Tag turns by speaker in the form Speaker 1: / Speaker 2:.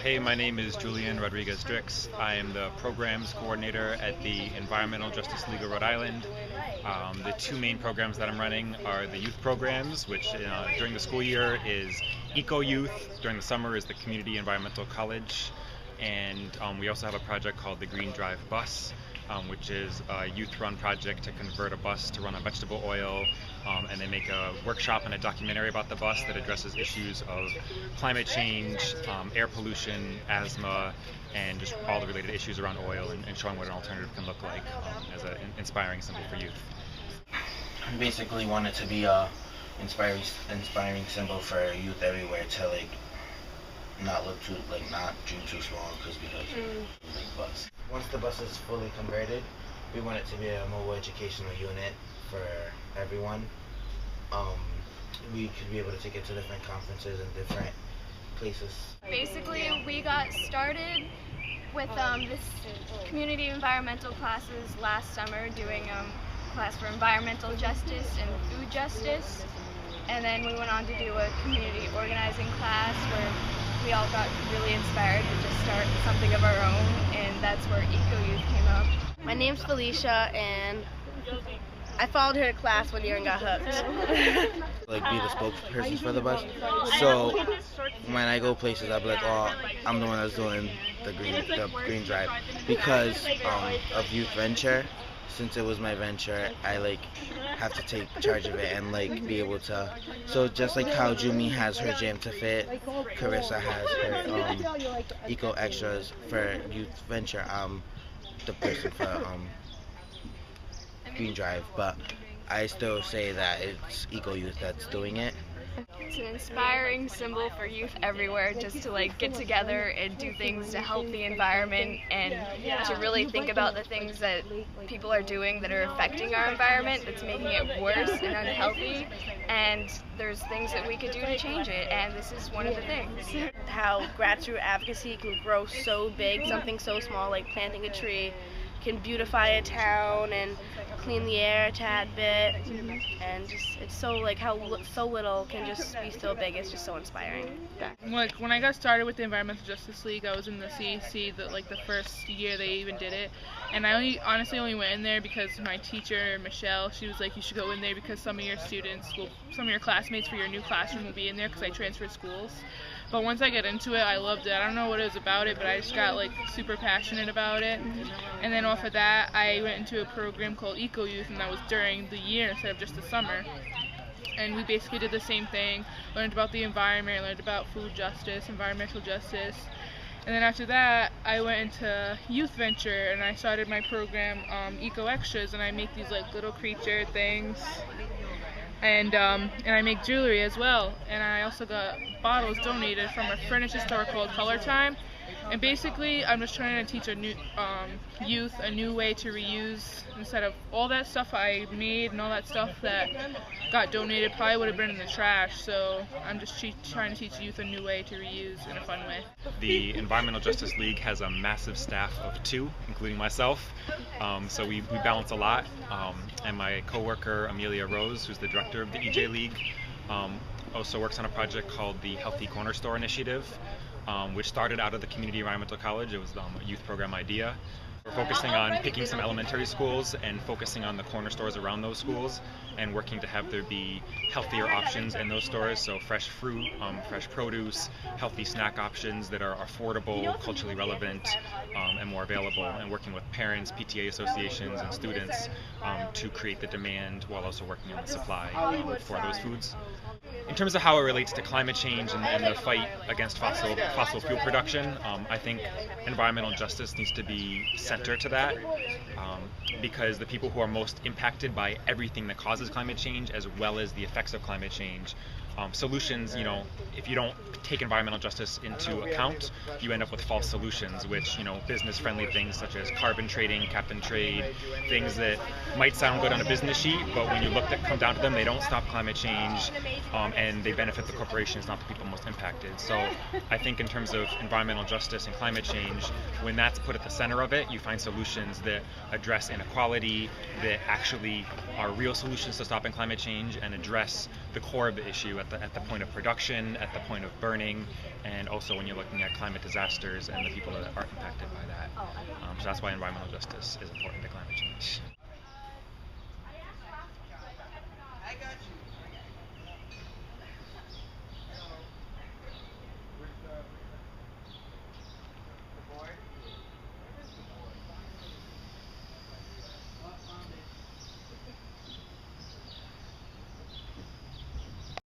Speaker 1: Hey, my name is Julian Rodriguez-Drix. I am the programs coordinator at the Environmental Justice League of Rhode Island. The two main programs that I'm running are the youth programs, which during the school year is Ecoyouth, during the summer is the Community Environmental College, and we also have a project called the Green Drive Bus, which is a youth-run project to convert a bus to run on vegetable oil, and they make a workshop and a documentary about the bus that addresses issues of climate change, air pollution, asthma, and just all the related issues around oil, and showing what an alternative can look like as an inspiring symbol for youth.
Speaker 2: I basically want it to be a inspiring symbol for youth everywhere to not dream too small because big bus. Once the bus is fully converted, we want it to be a mobile educational unit for everyone. We could be able to take it to different conferences and different places.
Speaker 3: Basically, we got started with this community environmental classes last summer, doing class for environmental justice and food justice, and then we went on to do a community organizing class where we all got really inspired to just start something of our own, and that's where Ecoyouth came up.
Speaker 4: My name's Felicia, and I followed her to class one year and got hooked.
Speaker 2: Be the spokesperson for the bus. So when I go places, I'll be like, oh, I'm the one that's doing the green drive because of Youth Venture. Since it was my venture, I have to take charge of it and be able to. So just like how Jumi has her Jam to Fit, Carissa has her Eco Extras for Youth Venture. I'm the person for Green Drive, but I still say that it's Ecoyouth that's doing it.
Speaker 3: It's an inspiring symbol for youth everywhere, just to get together and do things to help the environment and to really think about the things that people are doing that are affecting our environment, that's making it worse and unhealthy, and there's things that we could do to change it, and this is one of the things.
Speaker 4: How grassroots advocacy can grow so big, something so small like planting a tree can beautify a town and clean the air a tad bit, and just it's so how so little can just be so big. It's just so inspiring.
Speaker 5: When I got started with the Environmental Justice League, I was in the CEC the first year they even did it, and I honestly only went in there because my teacher Michelle, she was like, you should go in there because some of your classmates for your new classroom will be in there because I transferred schools. But once I got into it, I loved it. I don't know what it was about it, but I just got super passionate about it. And then off of that, I went into a program called Ecoyouth, and that was during the year instead of just the summer. And we basically did the same thing, learned about the environment, learned about food justice, environmental justice. And then after that, I went into Youth Venture, and I started my program, Eco Extras, and I make these little creature things. And I make jewelry as well, and I also got bottles donated from a furniture store called Color Time. And basically, I'm just trying to teach youth a new way to reuse. Instead of all that stuff I made and all that stuff that got donated probably would have been in the trash. So I'm just trying to teach youth a new way to reuse in a fun way.
Speaker 1: The Environmental Justice League has a massive staff of 2, including myself. So we balance a lot. And my coworker Amelia Rose, who's the director of the EJ League, also works on a project called the Healthy Corner Store Initiative, which started out of the Community Environmental College. It was a youth program idea. We're focusing on picking some elementary schools and focusing on the corner stores around those schools and working to have there be healthier options in those stores, so fresh fruit, fresh produce, healthy snack options that are affordable, culturally relevant, and more available, and working with parents, PTA associations, and students to create the demand while also working on the supply for those foods. In terms of how it relates to climate change and the fight against fossil fuel production, I think environmental justice needs to be center to that, because the people who are most impacted by everything that causes climate change, as well as the effects of climate change, solutions, if you don't take environmental justice into account, you end up with false solutions, which, business-friendly things such as carbon trading, cap and trade, things that might sound good on a business sheet, but when you come down to them, they don't stop climate change, and they benefit the corporations, not the people most impacted. So I think in terms of environmental justice and climate change, when that's put at the center of it, you find solutions that address inequality, that actually are real solutions to stopping climate change and address the core of the issue at the point of production, at the point of burning, and also when you're looking at climate disasters and the people that are impacted by that. So that's why environmental justice is important to climate change.